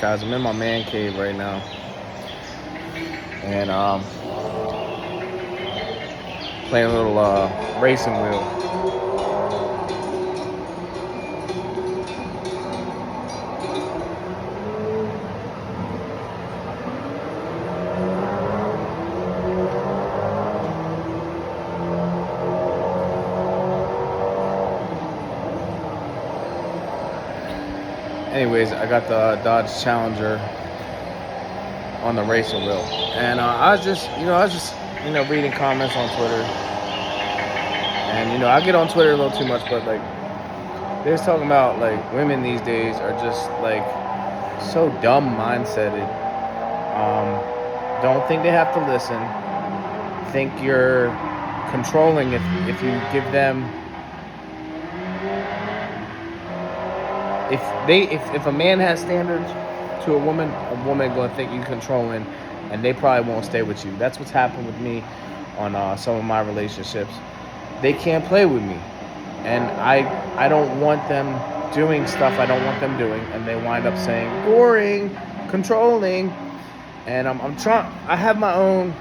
Guys, I'm in my man cave right now, and playing a little racing wheel. Anyways, I got the Dodge Challenger on the racing wheel, and I was just, reading comments on Twitter, and I get on Twitter a little too much, but like they're talking about like women these days are just like so dumb mindseted. Don't think they have to listen. Think you're controlling if you give them if a man has standards to a woman gonna think you controlling, and they probably won't stay with you. That's what's happened with me on some of my relationships. They can't play with me, and I don't want them doing stuff I don't want them doing, and they wind up saying boring, controlling, and I'm trying. I have my own,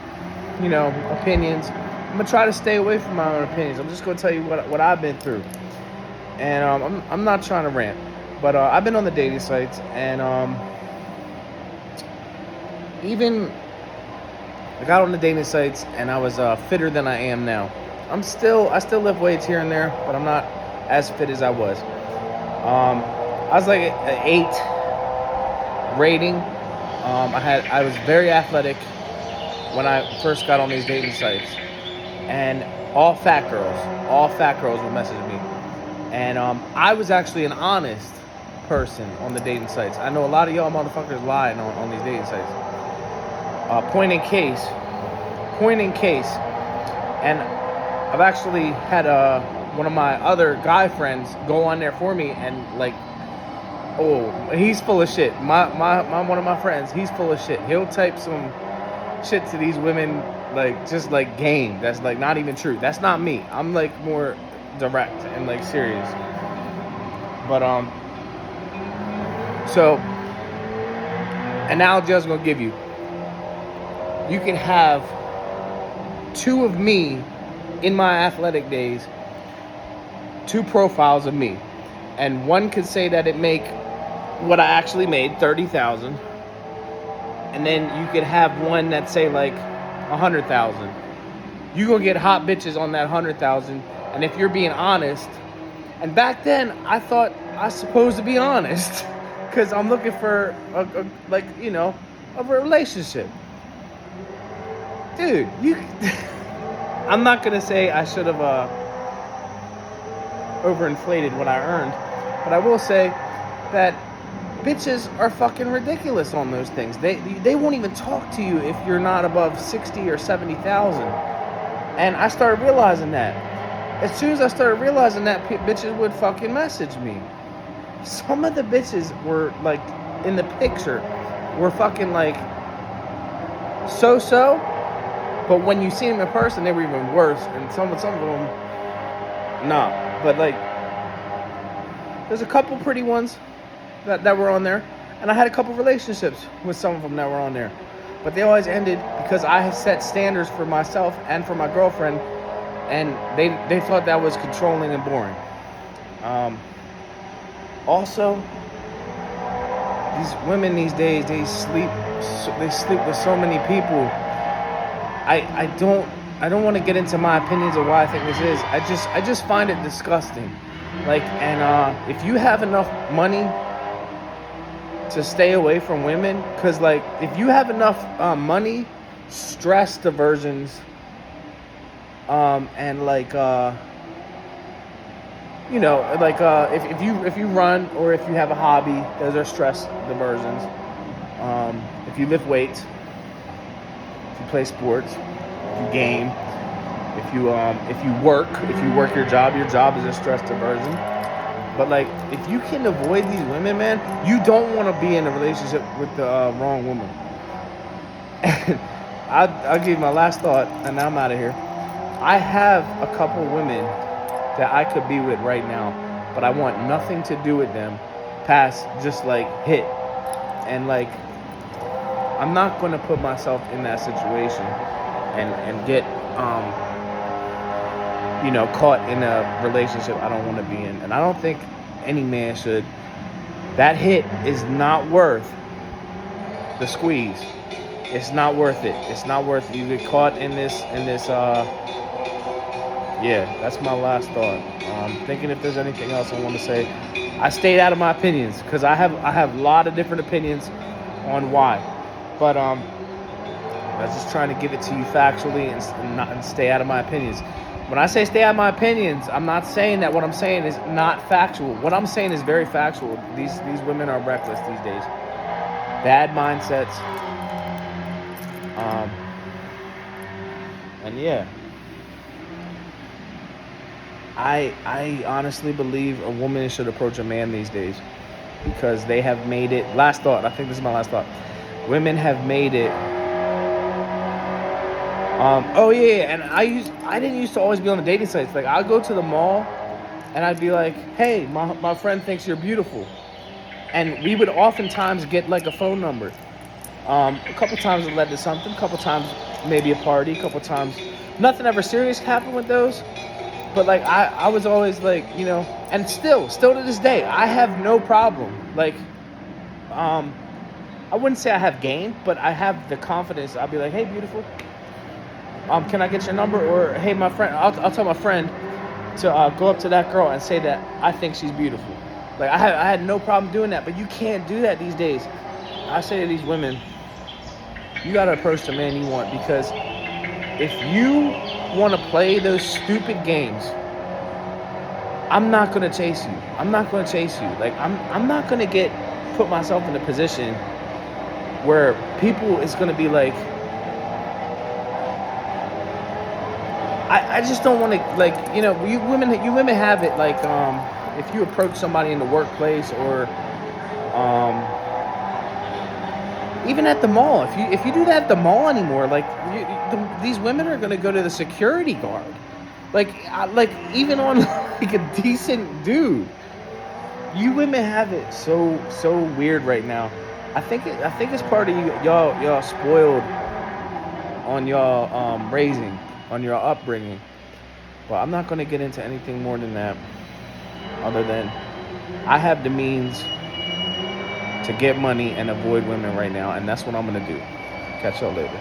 opinions. I'm gonna try to stay away from my own opinions. I'm just gonna tell you what I've been through, and I'm not trying to rant. But I've been on the dating sites, and even I got on the dating sites, and I was fitter than I am now. I still lift weights here and there, but I'm not as fit as I was. I was like an 8 rating. I was very athletic when I first got on these dating sites, and all fat girls would message me, and I was actually an honest person on the dating sites. I know a lot of y'all motherfuckers lying on these dating sites. Point in case, and I've actually had one of my other guy friends go on there for me, and like, oh, he's full of shit. My one of my friends, he's full of shit. He'll type some shit to these women, like just like game. That's like not even true. That's not me. I'm like more direct and like serious. But so, analogy I was gonna give you. You can have 2 of me in my athletic days, 2 profiles of me, and one could say that it make what I actually made, 30,000, and then you could have one that say like 100,000. You gonna get hot bitches on that 100,000, and if you're being honest, and back then I thought I was supposed to be honest. Because I'm looking for a relationship. Dude, I'm not going to say I should have overinflated what I earned. But I will say that bitches are fucking ridiculous on those things. They won't even talk to you if you're not above 60 or 70,000. And I started realizing that. As soon as I started realizing that, bitches would fucking message me. Some of the bitches were like in the picture were fucking like so, but when you see them in person, they were even worse. And some of them, nah. But like, there's a couple pretty ones that were on there, and I had a couple relationships with some of them that were on there, but they always ended because I had set standards for myself and for my girlfriend, and they thought that was controlling and boring. Also, these women these days, they sleep with so many people. I don't want to get into my opinions of why I think this is. I just find it disgusting. Like, and if you have enough money to stay away from women, because like if you have enough money, stress diversions, and like if you run or if you have a hobby, those are stress diversions. If you lift weights, if you play sports, if you game, if you work your job is a stress diversion. But like, if you can avoid these women, man, you don't want to be in a relationship with the wrong woman. And I'll give you my last thought, and I'm out of here. I have a couple women that I could be with right now, but I want nothing to do with them past just like hit. And like, I'm not going to put myself in that situation and get caught in a relationship I don't want to be in. And I don't think any man should. That hit is not worth the squeeze. It's not worth it. It's not worth it. You get caught in this yeah, that's my last thought. Thinking if there's anything else I want to say. I stayed out of my opinions because I have a lot of different opinions on why. But I was just trying to give it to you factually and stay out of my opinions. When I say stay out of my opinions, I'm not saying that what I'm saying is not factual. What I'm saying is very factual. These women are reckless these days. Bad mindsets. And yeah. I honestly believe a woman should approach a man these days because they have made it. Last thought. I think this is my last thought. Women have made it. Oh yeah, and I didn't used to always be on the dating sites. Like I'd go to the mall, and I'd be like, "Hey, my friend thinks you're beautiful," and we would oftentimes get like a phone number. A couple times it led to something. A couple times maybe a party. A couple times nothing ever serious happened with those. But like I was always like, and still to this day, I have no problem. Like, I wouldn't say I have game, but I have the confidence. I'll be like, hey, beautiful, can I get your number? Or hey, my friend, I'll tell my friend to go up to that girl and say that I think she's beautiful. Like I had no problem doing that, but you can't do that these days. I say to these women, you gotta approach the man you want, because if you want to play those stupid games, I'm not going to chase you. I'm not going to chase you. Like I'm not going to put myself in a position where people is going to be like, I just don't want to, like, you women have it like, if you approach somebody in the workplace or even at the mall, if you do that at the mall anymore, like these women are gonna go to the security guard, like even on like a decent dude. You women have it so weird right now. I think it's part of y'all spoiled on y'all raising, on your upbringing. But I'm not gonna get into anything more than that, other than I have the means to get money and avoid women right now, and that's what I'm gonna do. Catch y'all later.